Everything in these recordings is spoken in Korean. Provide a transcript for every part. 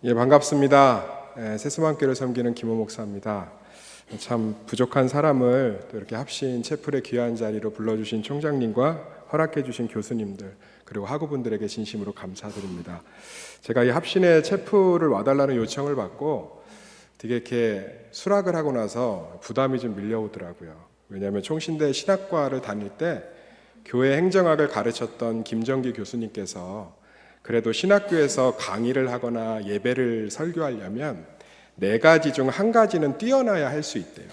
예, 반갑습니다. 세수만교를 섬기는 김호 목사입니다. 참 부족한 사람을 또 이렇게 합신 채플의 귀한 자리로 불러주신 총장님과 허락해주신 교수님들 그리고 학우분들에게 진심으로 감사드립니다. 제가 이 합신의 채플을 와달라는 요청을 받고 되게 이렇게 수락을 하고 나서 부담이 좀 밀려오더라고요. 왜냐하면 총신대 신학과를 다닐 때 교회 행정학을 가르쳤던 김정기 교수님께서 그래도 신학교에서 강의를 하거나 예배를 설교하려면 4가지 중 1가지는 뛰어나야 할 수 있대요.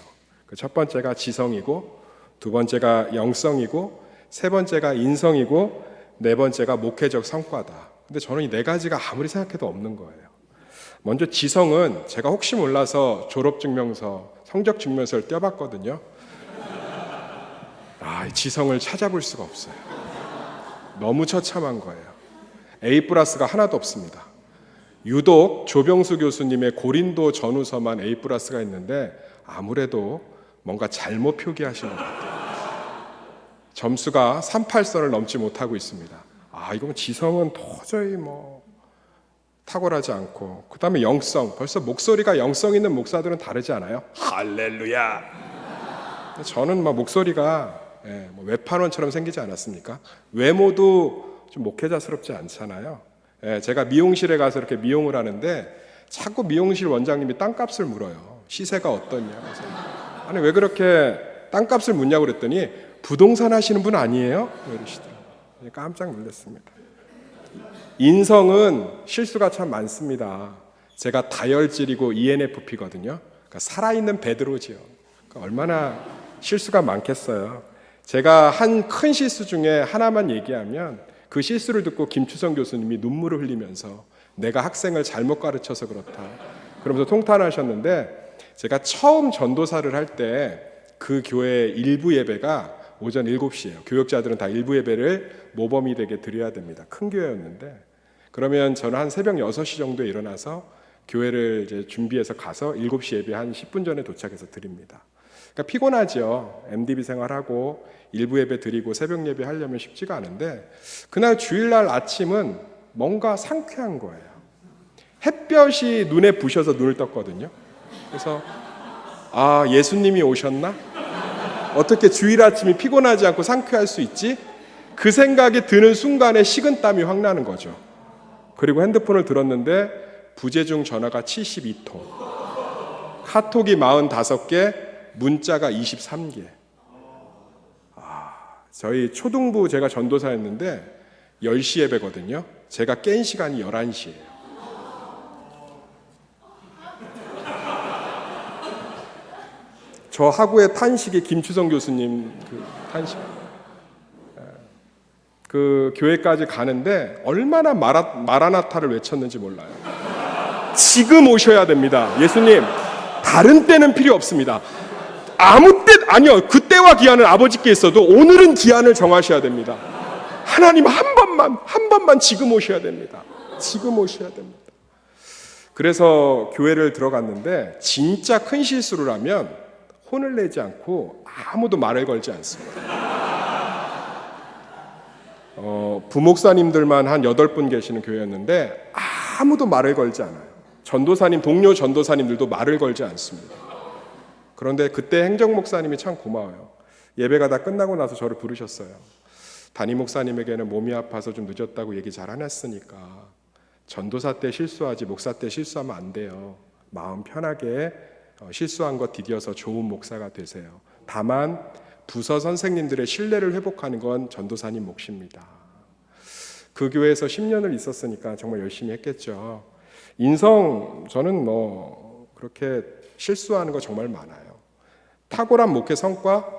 그 첫 번째가 지성이고, 두 번째가 영성이고, 세 번째가 인성이고, 네 번째가 목회적 성과다. 근데 저는 이 4가지가 아무리 생각해도 없는 거예요. 먼저 지성은 제가 혹시 몰라서 졸업증명서, 성적증명서를 떼어봤거든요. 이 지성을 찾아볼 수가 없어요. 너무 처참한 거예요. A+가 하나도 없습니다. 유독 조병수 교수님의 고린도 전후서만 A+가 있는데 아무래도 뭔가 잘못 표기하신 것 같아요. 점수가 38선을 넘지 못하고 있습니다. 이건 지성은 도저히 탁월하지 않고, 그 다음에 영성, 벌써 목소리가 영성 있는 목사들은 다르지 않아요? 할렐루야! 저는 목소리가 외판원처럼 생기지 않았습니까? 외모도 좀 목회자스럽지 않잖아요. 제가 미용실에 가서 이렇게 미용을 하는데 자꾸 미용실 원장님이 땅값을 물어요. 시세가 어떠냐. 아니 왜 그렇게 땅값을 묻냐고 그랬더니 부동산 하시는 분 아니에요? 이러시더라고요. 깜짝 놀랐습니다. 인성은 실수가 참 많습니다. 제가 다혈질이고 ENFP거든요. 그러니까 살아있는 베드로지요. 그러니까 얼마나 실수가 많겠어요. 제가 한 큰 실수 중에 하나만 얘기하면 그 실수를 듣고 김추성 교수님이 눈물을 흘리면서 내가 학생을 잘못 가르쳐서 그렇다 그러면서 통탄하셨는데, 제가 처음 전도사를 할 때 그 교회 일부 예배가 오전 7시예요. 교역자들은 다 일부 예배를 모범이되게 드려야 됩니다. 큰 교회였는데, 그러면 저는 한 새벽 6시 정도에 일어나서 교회를 이제 준비해서 가서 7시 예배 한 10분 전에 도착해서 드립니다. 그러니까 피곤하죠. MDB 생활하고 일부 예배 드리고 새벽 예배 하려면 쉽지가 않은데, 그날 주일날 아침은 뭔가 상쾌한 거예요. 햇볕이 눈에 부셔서 눈을 떴거든요. 그래서 예수님이 오셨나? 어떻게 주일 아침이 피곤하지 않고 상쾌할 수 있지? 그 생각이 드는 순간에 식은땀이 확 나는 거죠. 그리고 핸드폰을 들었는데 부재중 전화가 72통, 카톡이 45개, 문자가 23개. 저희 초등부 제가 전도사였는데 10시 예배거든요. 제가 깬 시간이 11시예요. 저 하구의 탄식이 김추성 교수님 탄식. 그 교회까지 가는데 얼마나 마라나타를 외쳤는지 몰라요. 지금 오셔야 됩니다. 예수님, 다른 때는 필요 없습니다. 아무 때 아니요. 그때와 기한은 아버지께 있어도 오늘은 기한을 정하셔야 됩니다. 하나님 한 번만 지금 오셔야 됩니다. 지금 오셔야 됩니다. 그래서 교회를 들어갔는데 진짜 큰 실수를 하면 혼을 내지 않고 아무도 말을 걸지 않습니다. 부목사님들만 한 8분 계시는 교회였는데 아무도 말을 걸지 않아요. 전도사님, 동료 전도사님들도 말을 걸지 않습니다. 그런데 그때 행정 목사님이 참 고마워요. 예배가 다 끝나고 나서 저를 부르셨어요. 담임 목사님에게는 몸이 아파서 좀 늦었다고 얘기 잘 안 했으니까 전도사 때 실수하지 목사 때 실수하면 안 돼요. 마음 편하게 실수한 거 디뎌서 좋은 목사가 되세요. 다만 부서 선생님들의 신뢰를 회복하는 건 전도사님 몫입니다. 그 교회에서 10년을 있었으니까 정말 열심히 했겠죠. 인성, 저는 그렇게 실수하는 거 정말 많아요. 탁월한 목회 성과?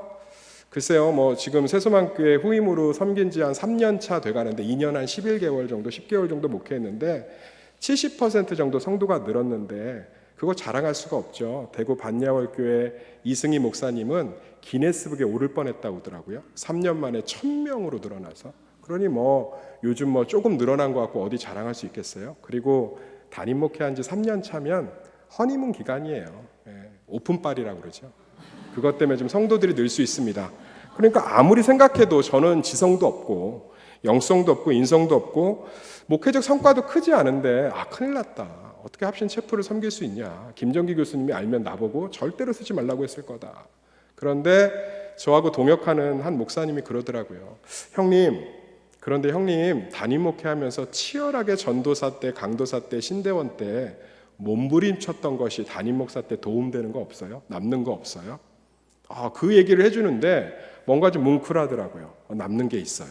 글쎄요, 지금 세수만교회 후임으로 섬긴 지 한 3년 차 돼가는데 2년 한 11개월 정도, 10개월 정도 목회했는데 70% 정도 성도가 늘었는데 그거 자랑할 수가 없죠. 대구 반야월교회 이승희 목사님은 기네스북에 오를 뻔했다고 하더라고요. 3년 만에 1000명으로 늘어나서. 그러니 요즘 조금 늘어난 것 같고 어디 자랑할 수 있겠어요. 그리고 담임 목회한 지 3년 차면 허니문 기간이에요. 오픈빨이라고 그러죠. 그것 때문에 좀 성도들이 늘 수 있습니다. 그러니까 아무리 생각해도 저는 지성도 없고 영성도 없고 인성도 없고 목회적 성과도 크지 않은데 큰일 났다. 어떻게 합신 체포를 섬길 수 있냐. 김정기 교수님이 알면 나보고 절대로 쓰지 말라고 했을 거다. 그런데 저하고 동역하는 한 목사님이 그러더라고요. 그런데 형님 담임 목회하면서 치열하게 전도사 때, 강도사 때, 신대원 때 몸부림쳤던 것이 담임 목사 때 도움되는 거 없어요? 남는 거 없어요? 그 얘기를 해주는데 뭔가 좀 뭉클하더라고요. 남는 게 있어요.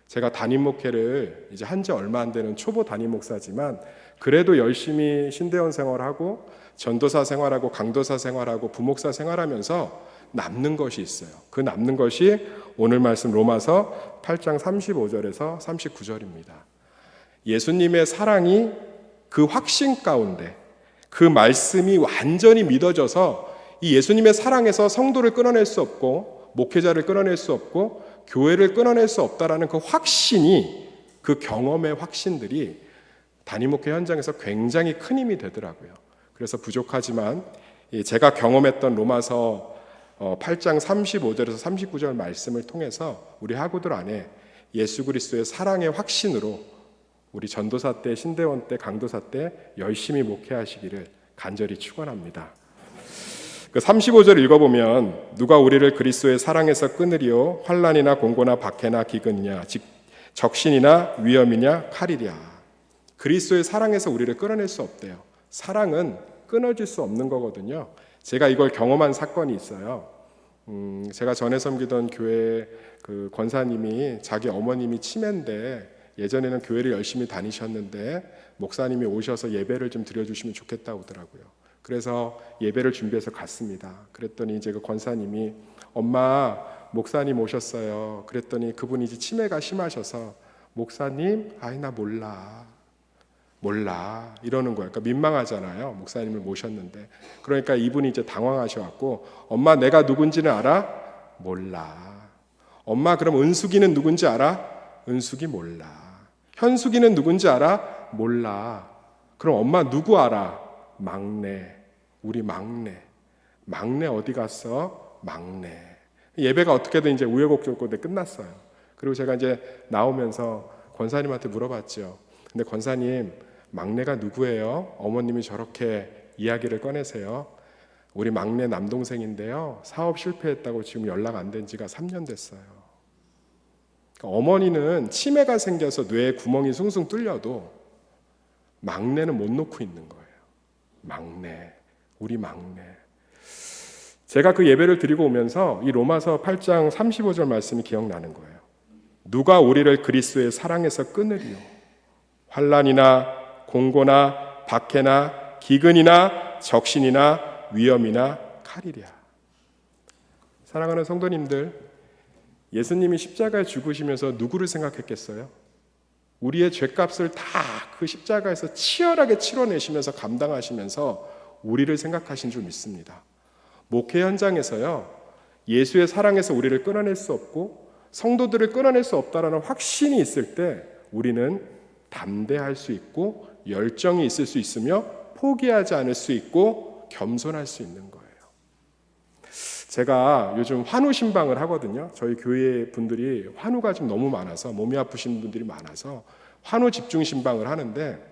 제가 담임 목회를 이제 한 지 얼마 안 되는 초보 담임 목사지만 그래도 열심히 신대원 생활하고 전도사 생활하고 강도사 생활하고 부목사 생활하면서 남는 것이 있어요. 그 남는 것이 오늘 말씀 로마서 8장 35절에서 39절입니다. 예수님의 사랑이 그 확신 가운데 그 말씀이 완전히 믿어져서 이 예수님의 사랑에서 성도를 끊어낼 수 없고 목회자를 끊어낼 수 없고 교회를 끊어낼 수 없다라는 그 확신이, 그 경험의 확신들이 담임 목회 현장에서 굉장히 큰 힘이 되더라고요. 그래서 부족하지만 제가 경험했던 로마서 8장 35절에서 39절 말씀을 통해서 우리 학우들 안에 예수 그리스도의 사랑의 확신으로 우리 전도사 때, 신대원 때, 강도사 때 열심히 목회하시기를 간절히 축원합니다. 그 35절 읽어보면 누가 우리를 그리스도의 사랑에서 끊으리요 환난이나 공고나 박해나 기근이냐 즉 적신이나 위험이냐 칼이랴. 그리스도의 사랑에서 우리를 끊어낼 수 없대요. 사랑은 끊어질 수 없는 거거든요. 제가 이걸 경험한 사건이 있어요. 제가 전에 섬기던 교회 그 권사님이 자기 어머님이 치매인데 예전에는 교회를 열심히 다니셨는데 목사님이 오셔서 예배를 좀 드려주시면 좋겠다고 하더라고요. 그래서 예배를 준비해서 갔습니다. 그랬더니 이제 그 권사님이 엄마 목사님 오셨어요. 그랬더니 그분이 이제 치매가 심하셔서 목사님 나 몰라 이러는 거예요. 그러니까 민망하잖아요. 목사님을 모셨는데. 그러니까 이분이 이제 당황하셔갖고 엄마 내가 누군지는 알아? 몰라. 엄마 그럼 은숙이는 누군지 알아? 은숙이 몰라. 현숙이는 누군지 알아? 몰라. 그럼 엄마 누구 알아? 막내. 우리 막내 어디 갔어? 막내. 예배가 어떻게든 이제 우여곡절인데 끝났어요. 그리고 제가 이제 나오면서 권사님한테 물어봤죠. 근데 권사님 막내가 누구예요? 어머님이 저렇게 이야기를 꺼내세요. 우리 막내 남동생인데요. 사업 실패했다고 지금 연락 안 된 지가 3년 됐어요. 그러니까 어머니는 치매가 생겨서 뇌에 구멍이 숭숭 뚫려도 막내는 못 놓고 있는 거예요. 막내, 우리 막내. 제가 그 예배를 드리고 오면서 이 로마서 8장 35절 말씀이 기억나는 거예요. 누가 우리를 그리스도의 사랑에서 끊으리요? 환난이나 공고나 박해나 기근이나 적신이나 위험이나 칼이랴. 사랑하는 성도님들, 예수님이 십자가에 죽으시면서 누구를 생각했겠어요? 우리의 죄값을 다 그 십자가에서 치열하게 치러내시면서 감당하시면서 우리를 생각하신 줄 믿습니다. 목회 현장에서요, 예수의 사랑에서 우리를 끊어낼 수 없고 성도들을 끊어낼 수 없다라는 확신이 있을 때 우리는 담대할 수 있고 열정이 있을 수 있으며 포기하지 않을 수 있고 겸손할 수 있는 거예요. 제가 요즘 환우 신방을 하거든요. 저희 교회 분들이 환우가 좀 너무 많아서, 몸이 아프신 분들이 많아서 환우 집중 신방을 하는데,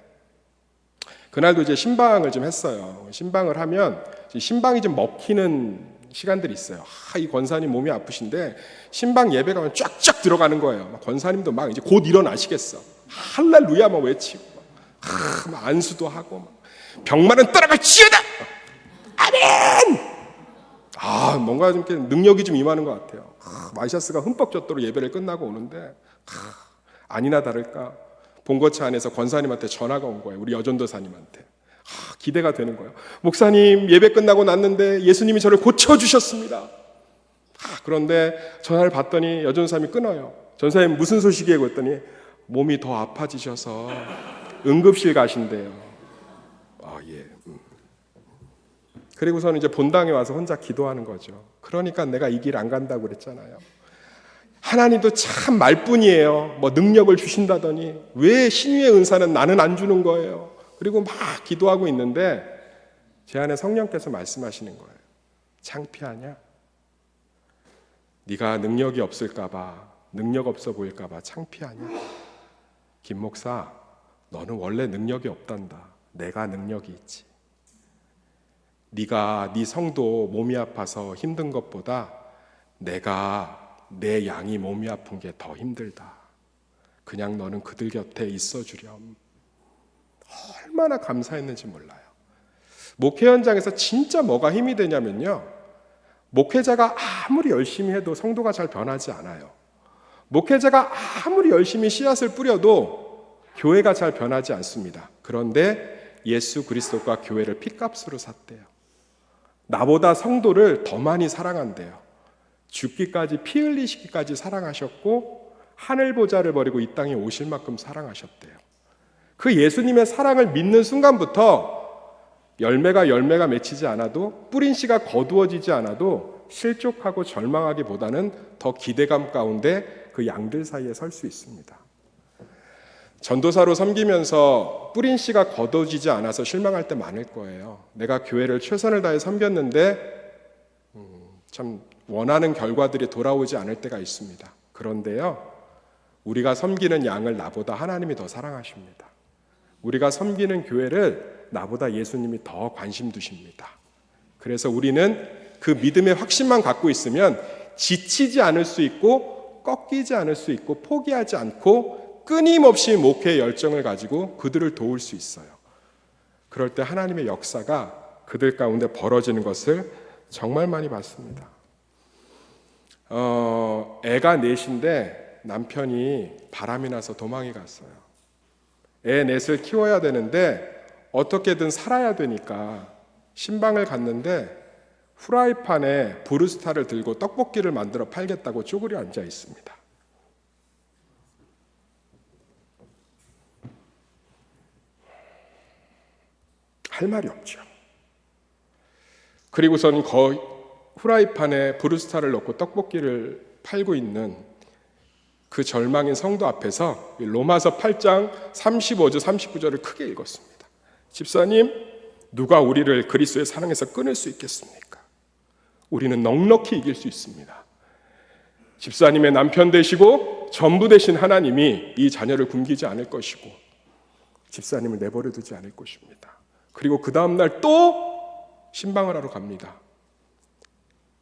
그날도 이제 신방을 좀 했어요. 신방을 하면 신방이 좀 먹히는 시간들이 있어요. 이 권사님 몸이 아프신데 신방 예배가 쫙쫙 들어가는 거예요. 권사님도 막 이제 곧 일어나시겠어. 할렐루야 막 외치고 막 안수도 하고 막 병마는 따라갈지어다. 아멘. 뭔가 좀 이렇게 능력이 좀 임하는 것 같아요. 마이샤스가 흠뻑 젖도록 예배를 끝나고 오는데 아니나 다를까 본거차 안에서 권사님한테 전화가 온 거예요. 우리 여전도사님한테. 기대가 되는 거예요. 목사님 예배 끝나고 났는데 예수님이 저를 고쳐주셨습니다. 그런데 전화를 받더니 여전도사님이 끊어요. 전사님 무슨 소식이에요? 그랬더니 몸이 더 아파지셔서 응급실 가신대요. 예. 그리고서는 이제 본당에 와서 혼자 기도하는 거죠. 그러니까 내가 이 길 안 간다고 그랬잖아요. 하나님도 참 말뿐이에요. 뭐 능력을 주신다더니 왜 신유의 은사는 나는 안 주는 거예요. 그리고 막 기도하고 있는데 제 안에 성령께서 말씀하시는 거예요. 창피하냐? 네가 능력이 없을까 봐, 능력 없어 보일까 봐 창피하냐? 김 목사, 너는 원래 능력이 없단다. 내가 능력이 있지. 네가 네 성도 몸이 아파서 힘든 것보다 내가 내 양이 몸이 아픈 게 더 힘들다. 그냥 너는 그들 곁에 있어 주렴. 얼마나 감사했는지 몰라요. 목회 현장에서 진짜 뭐가 힘이 되냐면요, 목회자가 아무리 열심히 해도 성도가 잘 변하지 않아요. 목회자가 아무리 열심히 씨앗을 뿌려도 교회가 잘 변하지 않습니다. 그런데 예수 그리스도가 교회를 핏값으로 샀대요. 나보다 성도를 더 많이 사랑한대요. 죽기까지, 피 흘리시기까지 사랑하셨고 하늘 보좌를 버리고 이 땅에 오실 만큼 사랑하셨대요. 그 예수님의 사랑을 믿는 순간부터 열매가 맺히지 않아도, 뿌린 씨가 거두어지지 않아도 실족하고 절망하기보다는 더 기대감 가운데 그 양들 사이에 설 수 있습니다. 전도사로 섬기면서 뿌린 씨가 거둬지지 않아서 실망할 때 많을 거예요. 내가 교회를 최선을 다해 섬겼는데 참 원하는 결과들이 돌아오지 않을 때가 있습니다. 그런데요, 우리가 섬기는 양을 나보다 하나님이 더 사랑하십니다. 우리가 섬기는 교회를 나보다 예수님이 더 관심 두십니다. 그래서 우리는 그 믿음의 확신만 갖고 있으면 지치지 않을 수 있고 꺾이지 않을 수 있고 포기하지 않고 끊임없이 목회의 열정을 가지고 그들을 도울 수 있어요. 그럴 때 하나님의 역사가 그들 가운데 벌어지는 것을 정말 많이 봤습니다. 애가 넷인데 남편이 바람이 나서 도망이 갔어요. 애 넷을 키워야 되는데 어떻게든 살아야 되니까 신방을 갔는데 후라이팬에 브루스타를 들고 떡볶이를 만들어 팔겠다고 쪼그려 앉아 있습니다. 할 말이 없죠. 그리고선 후라이팬에 브루스타를 넣고 떡볶이를 팔고 있는 그 절망인 성도 앞에서 로마서 8장 35절 39절을 크게 읽었습니다. 집사님, 누가 우리를 그리스도의 사랑에서 끊을 수 있겠습니까? 우리는 넉넉히 이길 수 있습니다. 집사님의 남편 되시고 전부 되신 하나님이 이 자녀를 굶기지 않을 것이고 집사님을 내버려 두지 않을 것입니다. 그리고 그 다음날 또 신방을 하러 갑니다.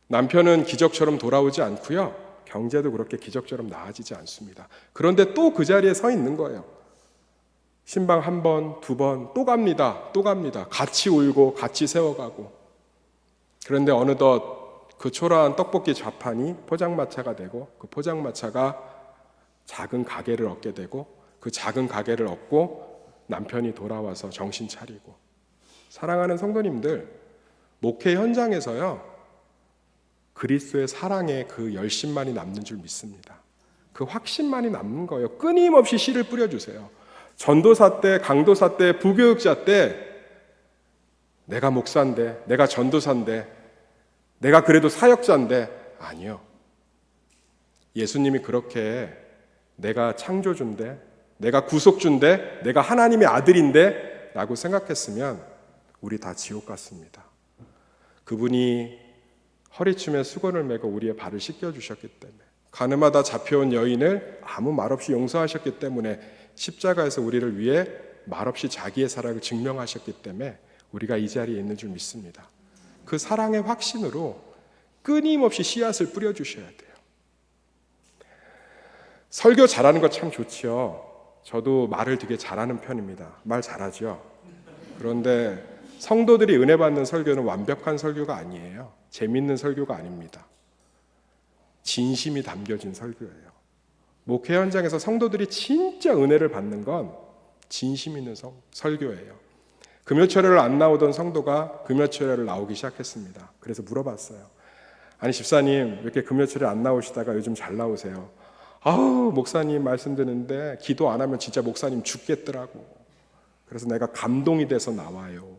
남편은 기적처럼 돌아오지 않고요, 경제도 그렇게 기적처럼 나아지지 않습니다. 그런데 또 그 자리에 서 있는 거예요. 신방 한 번, 두 번, 또 갑니다. 또 갑니다. 같이 울고 같이 세워가고. 그런데 어느덧 그 초라한 떡볶이 좌판이 포장마차가 되고 그 포장마차가 작은 가게를 얻게 되고 그 작은 가게를 얻고 남편이 돌아와서 정신 차리고. 사랑하는 성도님들, 목회 현장에서요, 그리스도의 사랑의 그 열심만이 남는 줄 믿습니다. 그 확신만이 남는 거예요. 끊임없이 씨를 뿌려주세요. 전도사 때, 강도사 때, 부교육자 때 내가 목사인데, 내가 전도사인데, 내가 그래도 사역자인데, 아니요. 예수님이 그렇게 내가 창조주인데, 내가 구속주인데, 내가 하나님의 아들인데 라고 생각했으면 우리 다 지옥 갔습니다. 그분이 허리춤에 수건을 메고 우리의 발을 씻겨주셨기 때문에, 가늠하다 잡혀온 여인을 아무 말 없이 용서하셨기 때문에, 십자가에서 우리를 위해 말없이 자기의 사랑을 증명하셨기 때문에 우리가 이 자리에 있는 줄 믿습니다. 그 사랑의 확신으로 끊임없이 씨앗을 뿌려주셔야 돼요. 설교 잘하는 거 참 좋지요. 저도 말을 되게 잘하는 편입니다. 말 잘하죠. 그런데 성도들이 은혜 받는 설교는 완벽한 설교가 아니에요. 재밌는 설교가 아닙니다. 진심이 담겨진 설교예요. 목회 현장에서 성도들이 진짜 은혜를 받는 건 진심 있는 설교예요. 금요철회를 안 나오던 성도가 금요철회를 나오기 시작했습니다. 그래서 물어봤어요. 아니 집사님, 왜 이렇게 금요철회 안 나오시다가 요즘 잘 나오세요? 아우, 목사님 말씀 듣는데 기도 안 하면 진짜 목사님 죽겠더라고. 그래서 내가 감동이 돼서 나와요.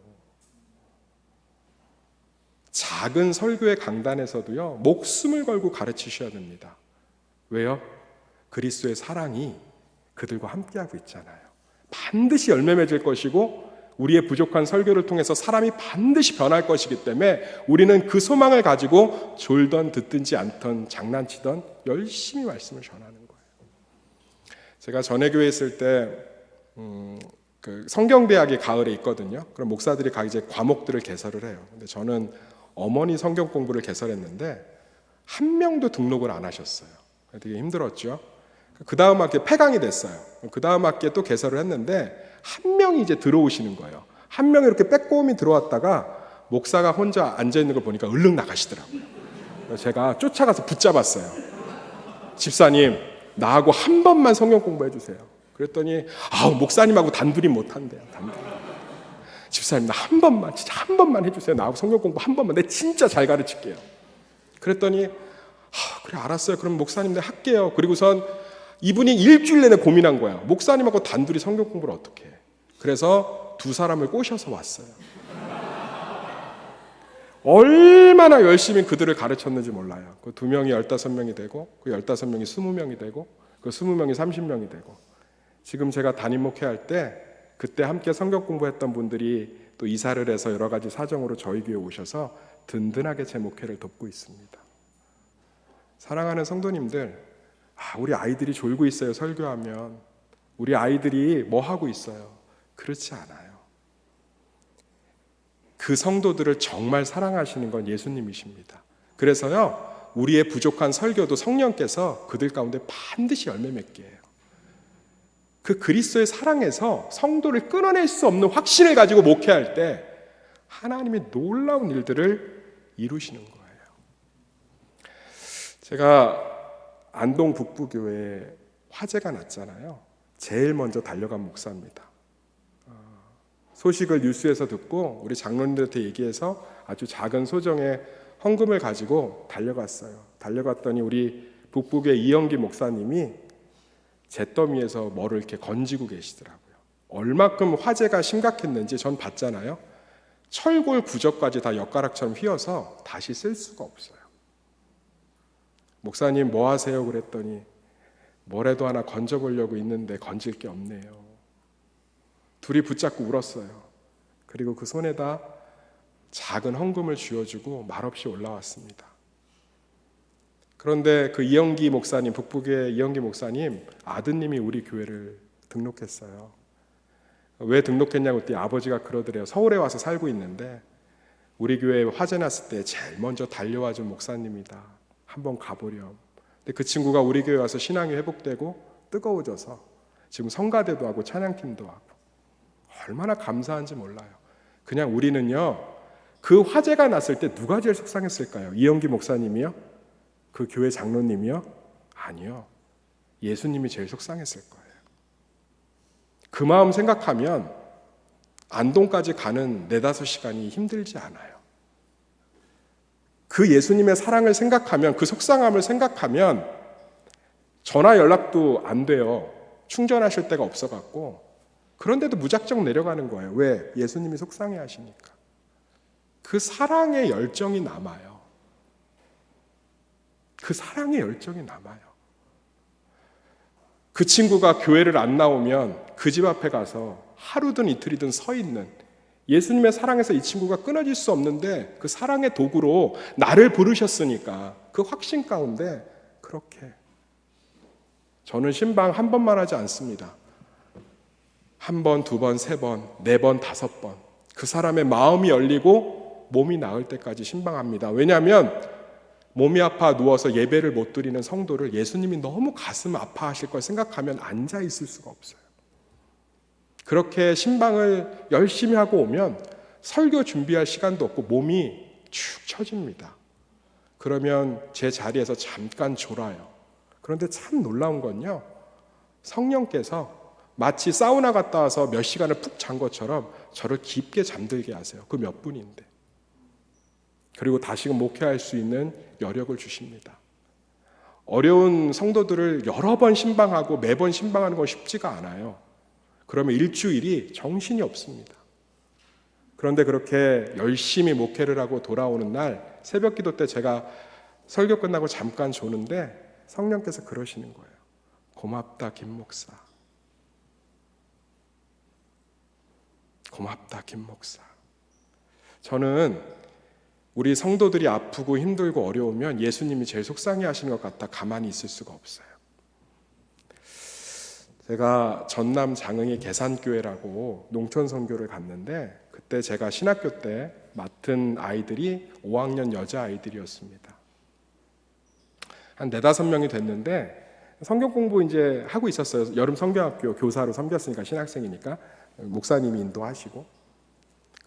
작은 설교의 강단에서도요, 목숨을 걸고 가르치셔야 됩니다. 왜요? 그리스도의 사랑이 그들과 함께하고 있잖아요. 반드시 열매 맺을 것이고 우리의 부족한 설교를 통해서 사람이 반드시 변할 것이기 때문에 우리는 그 소망을 가지고 졸던 듣든지 않던 장난치던 열심히 말씀을 전하는 거예요. 제가 전회교회에 있을 때 그 성경대학이 가을에 있거든요. 그럼 목사들이 각 이제 과목들을 개설을 해요. 근데 저는 어머니 성경 공부를 개설했는데 한 명도 등록을 안 하셨어요. 되게 힘들었죠. 그 다음 학기에 폐강이 됐어요. 그 다음 학기에 또 개설을 했는데 한 명이 이제 들어오시는 거예요. 한 명이 이렇게 빼꼼히 들어왔다가 목사가 혼자 앉아 있는 걸 보니까 얼른 나가시더라고요. 그래서 제가 쫓아가서 붙잡았어요. 집사님, 나하고 한 번만 성경 공부해 주세요. 그랬더니 목사님하고 단둘이 못 한대요. 단둘이. 집사님, 나 한 번만, 진짜 한 번만 해주세요. 나하고 성경 공부 한 번만. 내가 진짜 잘 가르칠게요. 그랬더니 그래 알았어요. 그럼 목사님 내가 할게요. 그리고선 이분이 일주일 내내 고민한 거야. 목사님하고 단둘이 성경 공부를 어떻게 해. 그래서 두 사람을 꼬셔서 왔어요. 얼마나 열심히 그들을 가르쳤는지 몰라요. 그 두 명이 15명이 되고 그 15명이 20명이 되고 그 20명이 30명이 되고 지금 제가 담임 목회할 때 그때 함께 성경 공부했던 분들이 또 이사를 해서 여러 가지 사정으로 저희 교회에 오셔서 든든하게 제 목회를 돕고 있습니다. 사랑하는 성도님들, 우리 아이들이 졸고 있어요. 설교하면 우리 아이들이 뭐 하고 있어요? 그렇지 않아요. 그 성도들을 정말 사랑하시는 건 예수님이십니다. 그래서요, 우리의 부족한 설교도 성령께서 그들 가운데 반드시 열매 맺게 해요. 그 그리스도의 사랑에서 성도를 끊어낼 수 없는 확신을 가지고 목회할 때 하나님이 놀라운 일들을 이루시는 거예요. 제가 안동 북부교회에 화재가 났잖아요. 제일 먼저 달려간 목사입니다. 소식을 뉴스에서 듣고 우리 장로님들한테 얘기해서 아주 작은 소정의 헌금을 가지고 달려갔어요. 달려갔더니 우리 북부교회 이영기 목사님이 잿더미에서 뭐를 이렇게 건지고 계시더라고요. 얼마큼 화재가 심각했는지 전 봤잖아요. 철골 구적까지 다 엿가락처럼 휘어서 다시 쓸 수가 없어요. 목사님 뭐 하세요? 그랬더니 뭐라도 하나 건져보려고 있는데 건질 게 없네요. 둘이 붙잡고 울었어요. 그리고 그 손에다 작은 헌금을 쥐어주고 말없이 올라왔습니다. 그런데 그 이영기 목사님, 북부교회 이영기 목사님 아드님이 우리 교회를 등록했어요. 왜 등록했냐고 했더니 아버지가 그러더래요. 서울에 와서 살고 있는데 우리 교회에 화재 났을 때 제일 먼저 달려와준 목사님이다. 한번 가보렴. 근데 그 친구가 우리 교회 와서 신앙이 회복되고 뜨거워져서 지금 성가대도 하고 찬양팀도 하고 얼마나 감사한지 몰라요. 그냥 우리는요, 그 화재가 났을 때 누가 제일 속상했을까요? 이영기 목사님이요? 그 교회 장로님이요? 아니요. 예수님이 제일 속상했을 거예요. 그 마음 생각하면 안동까지 가는 4-5시간이 힘들지 않아요. 그 예수님의 사랑을 생각하면, 그 속상함을 생각하면 전화 연락도 안 돼요. 충전하실 데가 없어갖고. 그런데도 무작정 내려가는 거예요. 왜? 예수님이 속상해 하시니까. 그 사랑의 열정이 남아요. 그 사랑의 열정이 남아요. 그 친구가 교회를 안 나오면 그 집 앞에 가서 하루든 이틀이든 서 있는 예수님의 사랑에서 이 친구가 끊어질 수 없는데 그 사랑의 도구로 나를 부르셨으니까 그 확신 가운데 그렇게 저는 신방 한 번만 하지 않습니다. 1번, 2번, 3번, 4번, 5번 그 사람의 마음이 열리고 몸이 나을 때까지 신방합니다. 왜냐하면 몸이 아파 누워서 예배를 못 드리는 성도를 예수님이 너무 가슴 아파하실 걸 생각하면 앉아 있을 수가 없어요. 그렇게 신방을 열심히 하고 오면 설교 준비할 시간도 없고 몸이 축 처집니다. 그러면 제 자리에서 잠깐 졸아요. 그런데 참 놀라운 건요, 성령께서 마치 사우나 갔다 와서 몇 시간을 푹 잔 것처럼 저를 깊게 잠들게 하세요. 그 몇 분인데. 그리고 다시금 목회할 수 있는 여력을 주십니다. 어려운 성도들을 여러 번 신방하고 매번 신방하는 건 쉽지가 않아요. 그러면 일주일이 정신이 없습니다. 그런데 그렇게 열심히 목회를 하고 돌아오는 날 새벽 기도 때 제가 설교 끝나고 잠깐 조는데 성령께서 그러시는 거예요. 고맙다 김 목사. 고맙다 김 목사. 저는 우리 성도들이 아프고 힘들고 어려우면 예수님이 제일 속상해 하시는 것 같아 가만히 있을 수가 없어요. 제가 전남 장흥의 계산교회라고 농촌 선교를 갔는데 그때 제가 신학교 때 맡은 아이들이 5학년 여자아이들이었습니다. 한 4-5명이 됐는데 성경 공부 이제 하고 있었어요. 여름 성경학교 교사로 섬겼으니까 신학생이니까 목사님이 인도하시고.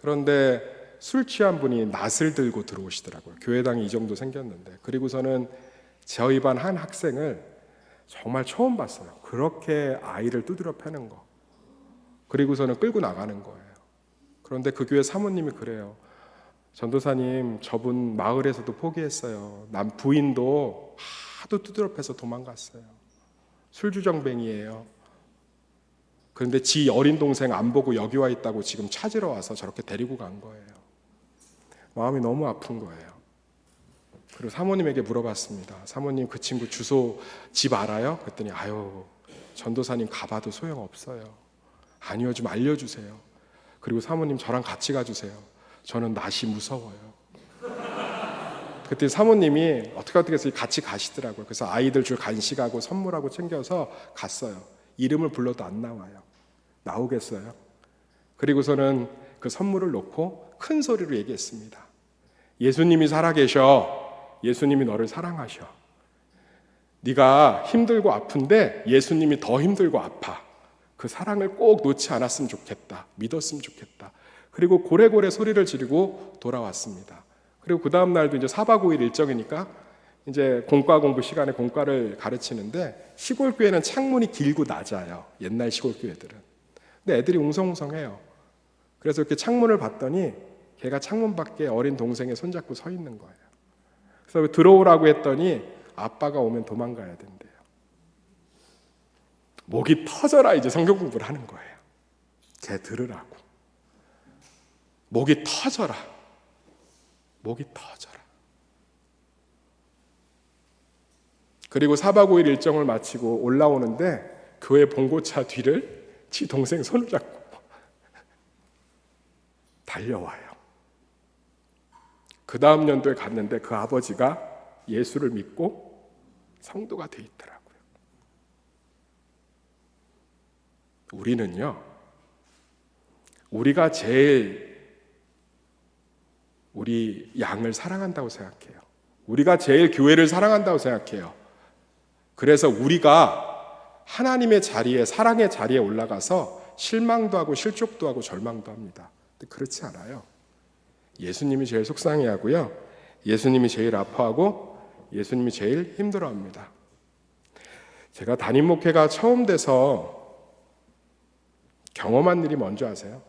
그런데 술 취한 분이 낫을 들고 들어오시더라고요. 교회당이 이 정도 생겼는데. 그리고서는 저희 반 한 학생을 정말 처음 봤어요. 그렇게 아이를 두드려 패는 거. 그리고서는 끌고 나가는 거예요. 그런데 그 교회 사모님이 그래요. 전도사님, 저분 마을에서도 포기했어요. 남 부인도 하도 두드려 패서 도망갔어요. 술주정뱅이에요. 그런데 지 어린 동생 안 보고 여기 와 있다고 지금 찾으러 와서 저렇게 데리고 간 거예요. 마음이 너무 아픈 거예요. 그리고 사모님에게 물어봤습니다. 사모님, 그 친구 주소 집 알아요? 그랬더니 아유, 전도사님 가봐도 소용없어요. 아니요, 좀 알려주세요. 그리고 사모님 저랑 같이 가주세요. 저는 낫이 무서워요. 그때 사모님이 어떻게 해서 같이 가시더라고요. 그래서 아이들 줄 간식하고 선물하고 챙겨서 갔어요. 이름을 불러도 안 나와요. 나오겠어요? 그리고서는 그 선물을 놓고 큰 소리로 얘기했습니다. 예수님이 살아계셔. 예수님이 너를 사랑하셔. 네가 힘들고 아픈데 예수님이 더 힘들고 아파. 그 사랑을 꼭 놓지 않았으면 좋겠다. 믿었으면 좋겠다. 그리고 고래고래 소리를 지르고 돌아왔습니다. 그리고 그 다음 날도 이제 4박 5일 일정이니까 이제 공과 공부 시간에 공과를 가르치는데 시골 교회는 창문이 길고 낮아요. 옛날 시골 교회들은. 근데 애들이 웅성웅성해요. 그래서 이렇게 창문을 봤더니 걔가 창문 밖에 어린 동생의 손잡고 서 있는 거예요. 그래서 들어오라고 했더니 아빠가 오면 도망가야 된대요. 목이 터져라 이제 성경 공부를 하는 거예요. 걔 들으라고. 목이 터져라. 목이 터져라. 그리고 4박 5일 일정을 마치고 올라오는데 교회 봉고차 뒤를 지 동생 손을 잡고 달려와요. 그 다음 연도에 갔는데 그 아버지가 예수를 믿고 성도가 돼 있더라고요. 우리는요, 우리가 제일 우리 양을 사랑한다고 생각해요. 우리가 제일 교회를 사랑한다고 생각해요. 그래서 우리가 하나님의 자리에, 사랑의 자리에 올라가서 실망도 하고 실족도 하고 절망도 합니다. 근데 그렇지 않아요. 예수님이 제일 속상해하고요. 예수님이 제일 아파하고 예수님이 제일 힘들어합니다. 제가 담임 목회가 처음 돼서 경험한 일이 뭔지 아세요?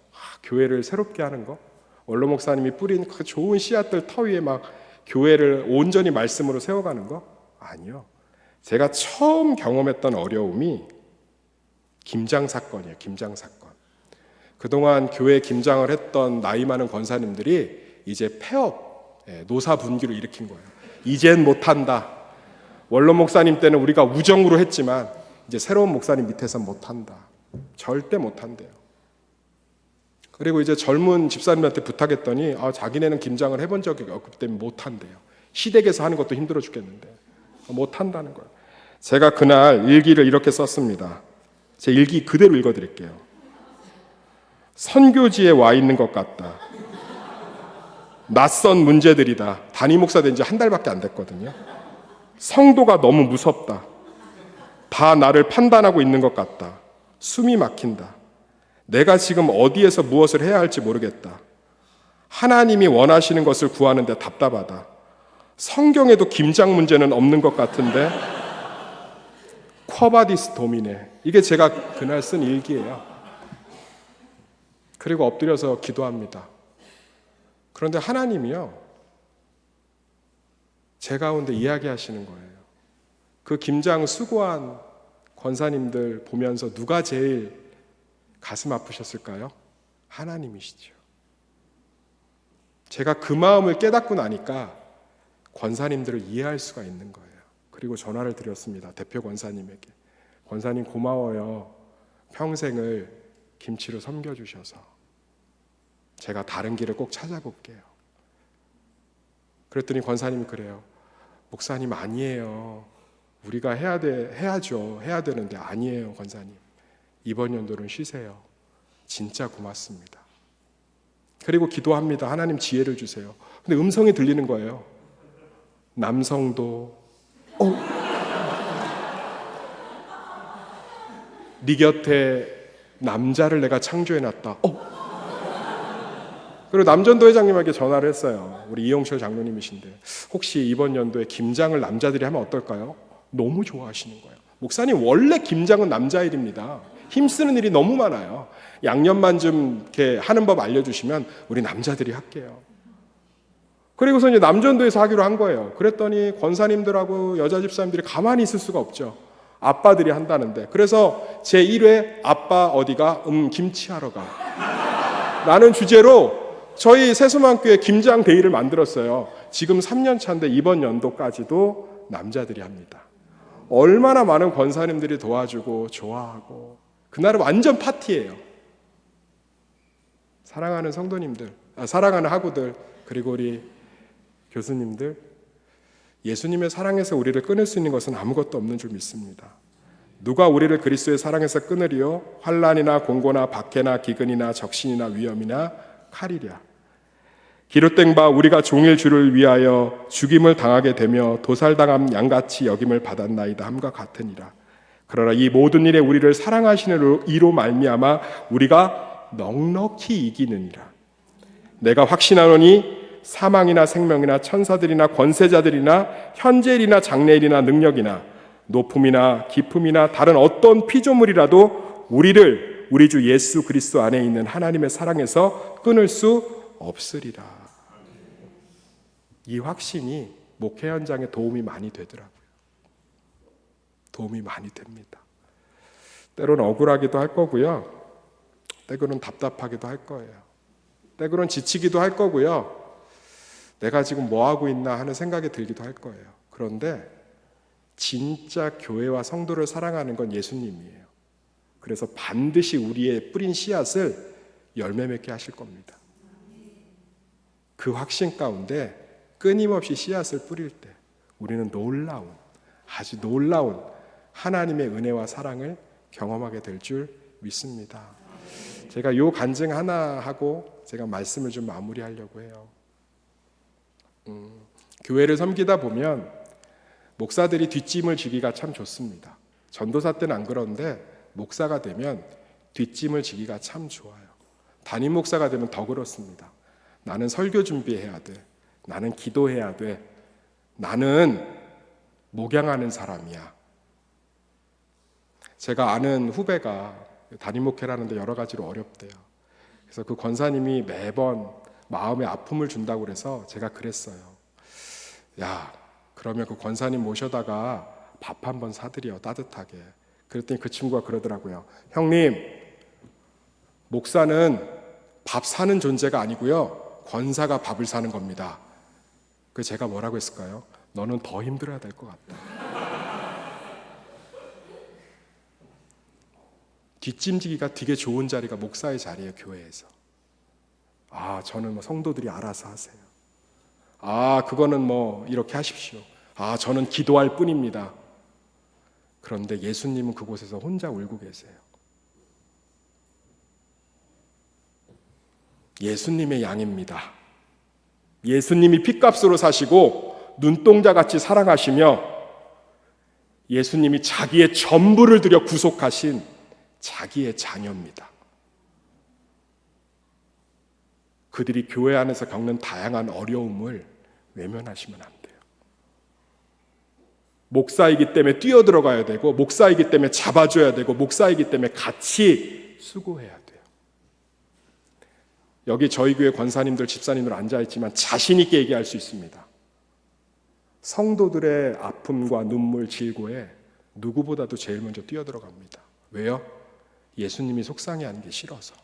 교회를 새롭게 하는 거. 원로 목사님이 뿌린 그 좋은 씨앗들 터 위에 막 교회를 온전히 말씀으로 세워가는 거? 아니요. 제가 처음 경험했던 어려움이 김장 사건이에요. 김장 사건. 그동안 교회 김장을 했던 나이 많은 권사님들이 이제 폐업, 노사 분기로 일으킨 거예요. 이젠 못한다. 원로 목사님 때는 우리가 우정으로 했지만 이제 새로운 목사님 밑에선 못한다. 절대 못한대요. 그리고 이제 젊은 집사님한테 부탁했더니 자기네는 김장을 해본 적이 없기 때문에 못한대요. 시댁에서 하는 것도 힘들어 죽겠는데 못한다는 거예요. 제가 그날 일기를 이렇게 썼습니다. 제 일기 그대로 읽어드릴게요. 선교지에 와 있는 것 같다. 낯선 문제들이다. 담임 목사 된 지 한 달밖에 안 됐거든요. 성도가 너무 무섭다. 다 나를 판단하고 있는 것 같다. 숨이 막힌다. 내가 지금 어디에서 무엇을 해야 할지 모르겠다. 하나님이 원하시는 것을 구하는데 답답하다. 성경에도 김장 문제는 없는 것 같은데 쿼바디스 도미네. 이게 제가 그날 쓴 일기예요. 그리고 엎드려서 기도합니다. 그런데 하나님이요, 제 가운데 이야기하시는 거예요. 그 김장 수고한 권사님들 보면서 누가 제일 가슴 아프셨을까요? 하나님이시죠. 제가 그 마음을 깨닫고 나니까 권사님들을 이해할 수가 있는 거예요. 그리고 전화를 드렸습니다. 대표 권사님에게. 권사님 고마워요. 평생을 김치로 섬겨주셔서 제가 다른 길을 꼭 찾아볼게요. 그랬더니 권사님이 그래요. 목사님 아니에요. 우리가 해야죠. 해야 되는데 아니에요, 권사님. 이번 연도는 쉬세요. 진짜 고맙습니다. 그리고 기도합니다. 하나님 지혜를 주세요. 근데 음성이 들리는 거예요. 남성도 네 곁에 남자를 내가 창조해놨다. 그리고 남전도 회장님에게 전화를 했어요. 우리 이용철 장로님이신데 혹시 이번 연도에 김장을 남자들이 하면 어떨까요? 너무 좋아하시는 거예요. 목사님 원래 김장은 남자 일입니다. 힘쓰는 일이 너무 많아요. 양념만 좀 이렇게 하는 법 알려주시면 우리 남자들이 할게요. 그리고서 이제 남전도에서 하기로 한 거예요. 그랬더니 권사님들하고 여자 집사님들이 가만히 있을 수가 없죠. 아빠들이 한다는데. 그래서 제1회 아빠 어디가? 김치하러 가 라는 주제로 저희 세수만교회 김장 데이를 만들었어요. 지금 3년 차인데 이번 연도까지도 남자들이 합니다. 얼마나 많은 권사님들이 도와주고 좋아하고 그날은 완전 파티예요. 사랑하는 성도님들, 사랑하는 학우들, 그리고 우리 교수님들, 예수님의 사랑에서 우리를 끊을 수 있는 것은 아무것도 없는 줄 믿습니다. 누가 우리를 그리스도의 사랑에서 끊으리요? 환난이나 공고나 박해나 기근이나 적신이나 위험이나 칼이랴. 기록된 바 우리가 종일 주를 위하여 죽임을 당하게 되며 도살당함 양같이 여김을 받았나이다 함과 같으니라. 그러나 이 모든 일에 우리를 사랑하시는 이로 말미암아 우리가 넉넉히 이기느니라. 내가 확신하노니 사망이나 생명이나 천사들이나 권세자들이나 현재일이나 장래일이나 능력이나 높음이나 깊음이나 다른 어떤 피조물이라도 우리를 우리 주 예수 그리스도 안에 있는 하나님의 사랑에서 끊을 수 없으리라. 이 확신이 목회 현장에 도움이 많이 되더라고요. 도움이 많이 됩니다. 때로는 억울하기도 할 거고요. 때로는 답답하기도 할 거예요. 때로는 지치기도 할 거고요. 내가 지금 뭐 하고 있나 하는 생각이 들기도 할 거예요. 그런데 진짜 교회와 성도를 사랑하는 건 예수님이에요. 그래서 반드시 우리의 뿌린 씨앗을 열매 맺게 하실 겁니다. 그 확신 가운데 끊임없이 씨앗을 뿌릴 때 우리는 놀라운, 아주 놀라운 하나님의 은혜와 사랑을 경험하게 될 줄 믿습니다. 제가 이 간증 하나 하고 제가 말씀을 좀 마무리하려고 해요. 교회를 섬기다 보면 목사들이 뒷짐을 지기가 참 좋습니다. 전도사 때는 안 그런데 목사가 되면 뒷짐을 지기가 참 좋아요. 담임 목사가 되면 더 그렇습니다. 나는 설교 준비해야 돼. 나는 기도해야 돼. 나는 목양하는 사람이야. 제가 아는 후배가 담임 목회라는데 여러 가지로 어렵대요. 그래서 그 권사님이 매번 마음에 아픔을 준다고 그래서 제가 그랬어요. 야, 그러면 그 권사님 모셔다가 밥 한번 사드려, 따뜻하게. 그랬더니 그 친구가 그러더라고요. 형님, 목사는 밥 사는 존재가 아니고요, 권사가 밥을 사는 겁니다. 그래서 제가 뭐라고 했을까요? 너는 더 힘들어야 될 것 같다. 뒷짐지기가 되게 좋은 자리가 목사의 자리예요, 교회에서. 아, 저는 뭐 성도들이 알아서 하세요. 아, 그거는 뭐 이렇게 하십시오. 아, 저는 기도할 뿐입니다. 그런데 예수님은 그곳에서 혼자 울고 계세요. 예수님의 양입니다. 예수님이 핏값으로 사시고 눈동자같이 사랑하시며 예수님이 자기의 전부를 들여 구속하신 자기의 자녀입니다. 그들이 교회 안에서 겪는 다양한 어려움을 외면하시면 안 돼요. 목사이기 때문에 뛰어들어가야 되고, 목사이기 때문에 잡아줘야 되고, 목사이기 때문에 같이 수고해야 돼요. 여기 저희 교회 권사님들, 집사님들 앉아있지만 자신 있게 얘기할 수 있습니다. 성도들의 아픔과 눈물, 질고에 누구보다도 제일 먼저 뛰어들어갑니다. 왜요? 예수님이 속상해하는 게 싫어서.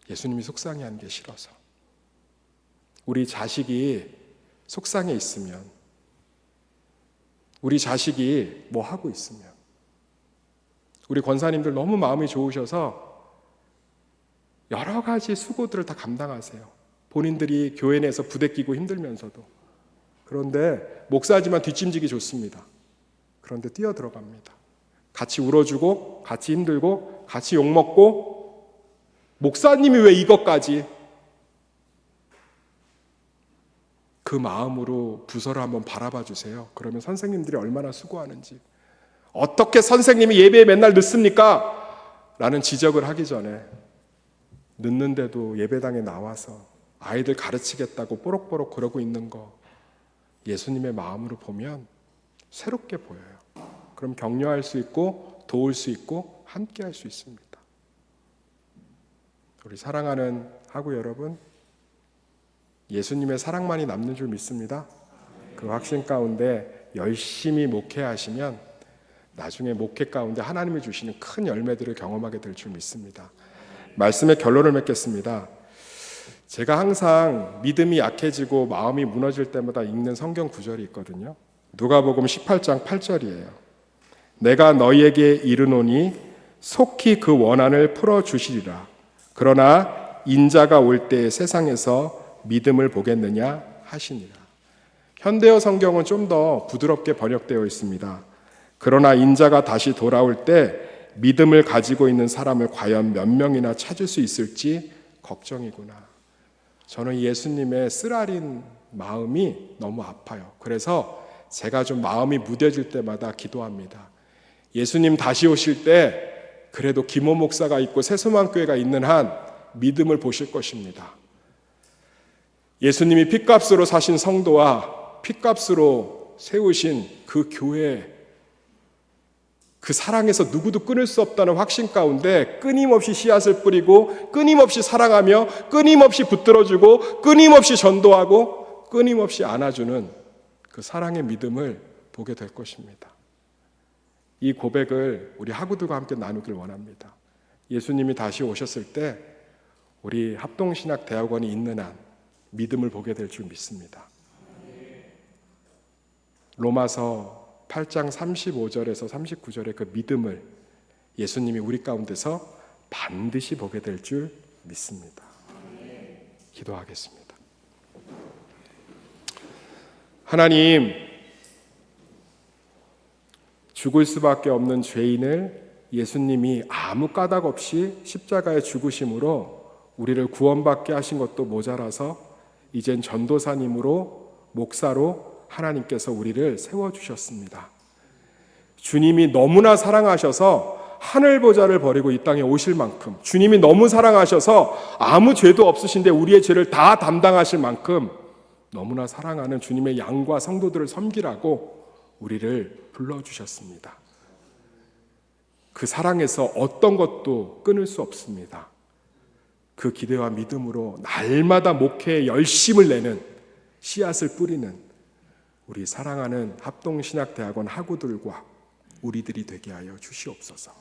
예수님이 속상해하는 게 싫어서. 우리 자식이 속상해 있으면, 우리 자식이 뭐 하고 있으면, 우리 권사님들 너무 마음이 좋으셔서 여러 가지 수고들을 다 감당하세요. 본인들이 교회 내에서 부대끼고 힘들면서도. 그런데 목사지만 뒷짐지기 좋습니다. 그런데 뛰어 들어갑니다. 같이 울어주고 같이 힘들고 같이 욕먹고, 목사님이 왜 이것까지? 그 마음으로 부서를 한번 바라봐 주세요. 그러면 선생님들이 얼마나 수고하는지. 어떻게 선생님이 예배에 맨날 늦습니까? 라는 지적을 하기 전에 늦는데도 예배당에 나와서 아이들 가르치겠다고 뽀록뽀록 그러고 있는 거, 예수님의 마음으로 보면 새롭게 보여요. 그럼 격려할 수 있고 도울 수 있고 함께 할 수 있습니다. 우리 사랑하는 하구 여러분, 예수님의 사랑만이 남는 줄 믿습니다. 그 확신 가운데 열심히 목회하시면 나중에 목회 가운데 하나님이 주시는 큰 열매들을 경험하게 될 줄 믿습니다. 말씀의 결론을 맺겠습니다. 제가 항상 믿음이 약해지고 마음이 무너질 때마다 읽는 성경 구절이 있거든요. 누가복음 18장 8절이에요. 내가 너희에게 이르노니 속히 그 원한을 풀어주시리라. 그러나 인자가 올 때 세상에서 믿음을 보겠느냐 하시니라. 현대어 성경은 좀 더 부드럽게 번역되어 있습니다. 그러나 인자가 다시 돌아올 때 믿음을 가지고 있는 사람을 과연 몇 명이나 찾을 수 있을지 걱정이구나. 저는 예수님의 쓰라린 마음이 너무 아파요. 그래서 제가 좀 마음이 무뎌질 때마다 기도합니다. 예수님 다시 오실 때 그래도 김호 목사가 있고 새소망교회가 있는 한 믿음을 보실 것입니다. 예수님이 핏값으로 사신 성도와 핏값으로 세우신 그 교회, 그 사랑에서 누구도 끊을 수 없다는 확신 가운데 끊임없이 씨앗을 뿌리고 끊임없이 사랑하며 끊임없이 붙들어주고 끊임없이 전도하고 끊임없이 안아주는 그 사랑의 믿음을 보게 될 것입니다. 이 고백을 우리 하구들과 함께 나누길 원합니다. 예수님이 다시 오셨을 때 우리 합동신학대학원이 있는 한 믿음을 보게 될 줄 믿습니다. 로마서 8장 35절에서 39절의 그 믿음을 예수님이 우리 가운데서 반드시 보게 될 줄 믿습니다. 기도하겠습니다. 하나님, 죽을 수밖에 없는 죄인을 예수님이 아무 까닭 없이 십자가에 죽으심으로 우리를 구원받게 하신 것도 모자라서 이젠 전도사님으로, 목사로 하나님께서 우리를 세워주셨습니다. 주님이 너무나 사랑하셔서 하늘 보좌를 버리고 이 땅에 오실 만큼, 주님이 너무 사랑하셔서 아무 죄도 없으신데 우리의 죄를 다 담당하실 만큼 너무나 사랑하는 주님의 양과 성도들을 섬기라고 우리를 불러주셨습니다. 그 사랑에서 어떤 것도 끊을 수 없습니다. 그 기대와 믿음으로 날마다 목회에 열심을 내는, 씨앗을 뿌리는 우리 사랑하는 합동신학대학원 학우들과 우리들이 되게 하여 주시옵소서.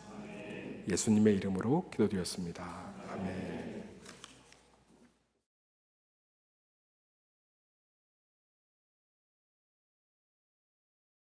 예수님의 이름으로 기도드렸습니다. 아멘.